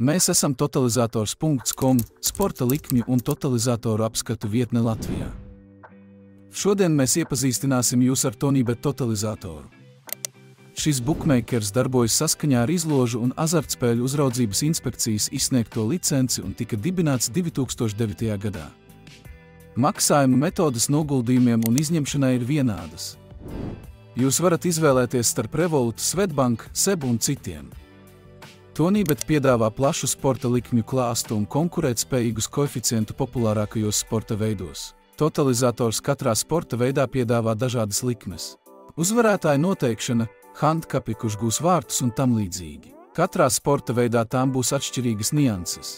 Mēs esam totalizators.com, sporta likmju un totalizatoru apskatu vietne Latvijā. Šodien mēs iepazīstināsim jūs ar TonyBet totalizatoru. Šis bookmakers darbojas saskaņā ar izložu un azartspēļu uzraudzības inspekcijas izsniegto licenci un tika dibināts 2009. gadā. Maksājuma metodes noguldījumiem un izņemšanai ir vienādas. Jūs varat izvēlēties starp Revolut, Swedbank, SEB un citiem. TonyBet piedāvā plašu sporta likmju klāstu un konkurētspējīgus koeficientu populārākajos sporta veidos. Totalizators katrā sporta veidā piedāvā dažādas likmes. Uzvarētāja noteikšana, handkapi, kurš gūs vārtus un tam līdzīgi. Katrā sporta veidā tām būs atšķirīgas nianses.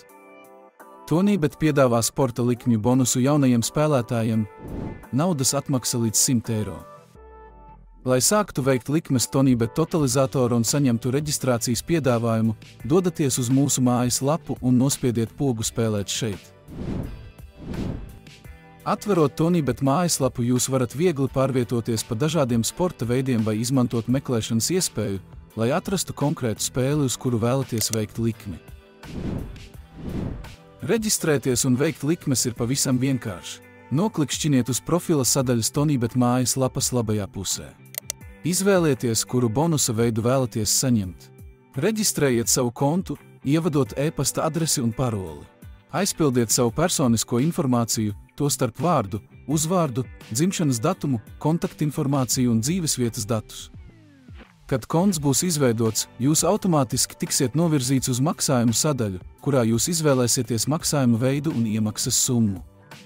TonyBet piedāvā sporta likmju bonusu jaunajiem spēlētājiem, naudas atmaksa līdz 100 eiro. Lai sāktu veikt likmes TonyBet totalizatoru un saņemtu reģistrācijas piedāvājumu, dodaties uz mūsu mājas lapu un nospiediet pogu spēlēt šeit. Atverot TonyBet mājaslapu, jūs varat viegli pārvietoties pa dažādiem sporta veidiem vai izmantot meklēšanas iespēju, lai atrastu konkrētu spēli, uz kuru vēlaties veikt likmi. Reģistrēties un veikt likmes ir pavisam vienkārši. Noklikšķiniet uz profila sadaļas TonyBet mājaslapas labajā pusē. Izvēlieties, kuru bonusa veidu vēlaties saņemt. Reģistrējiet savu kontu, ievadot e-pasta adresi un paroli. Aizpildiet savu personisko informāciju, tostarp vārdu, uzvārdu, dzimšanas datumu, kontaktinformāciju un dzīvesvietas datus. Kad konts būs izveidots, jūs automātiski tiksiet novirzīts uz maksājumu sadaļu, kurā jūs izvēlēsieties maksājumu veidu un iemaksas summu.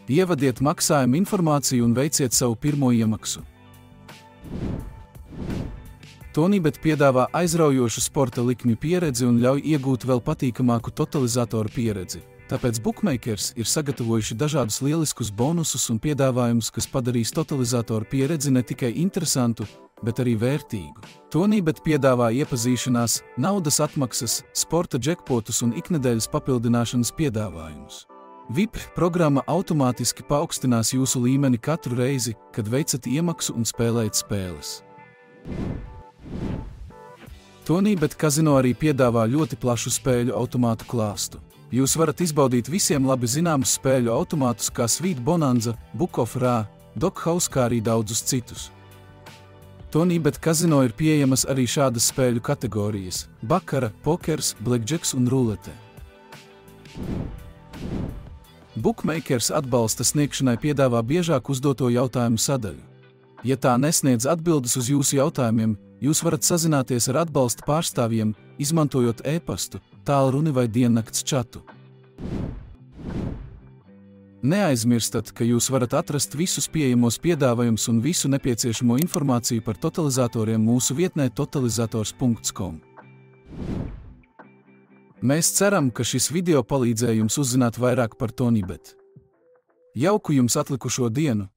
Ievadiet maksājumu informāciju un veiciet savu pirmo iemaksu. TonyBet piedāvā aizraujošu sporta likmju pieredzi un ļauj iegūt vēl patīkamāku totalizatoru pieredzi. Tāpēc bookmakers ir sagatavojuši dažādus lieliskus bonusus un piedāvājumus, kas padarīs totalizatoru pieredzi ne tikai interesantu, bet arī vērtīgu. TonyBet piedāvā iepazīšanās, naudas atmaksas, sporta džekpotus un iknedēļas papildināšanas piedāvājumus. VIP programma automātiski paaugstinās jūsu līmeni katru reizi, kad veicat iemaksu un spēlējat spēles. TonyBet kazino arī piedāvā ļoti plašu spēļu automātu klāstu. Jūs varat izbaudīt visiem labi zināmus spēļu automātus kā Sweet Bonanza, Book of Ra, Dog House, kā arī daudzus citus. TonyBet kazino ir pieejamas arī šādas spēļu kategorijas – bakara, pokers, blackjacks un rulete. Bookmakers atbalsta sniegšanai piedāvā biežāk uzdoto jautājumu sadaļu. Ja tā nesniedz atbildes uz jūsu jautājumiem, jūs varat sazināties ar atbalsta pārstāvjiem, izmantojot e-pastu, tālruni vai diennakts čatu. Neaizmirstat, ka jūs varat atrast visus pieejamos piedāvājumus un visu nepieciešamo informāciju par totalizatoriem mūsu vietnē totalizators.com. Mēs ceram, ka šis video palīdzēja jums uzzināt vairāk par TonyBet. Jauku jums atlikušo dienu!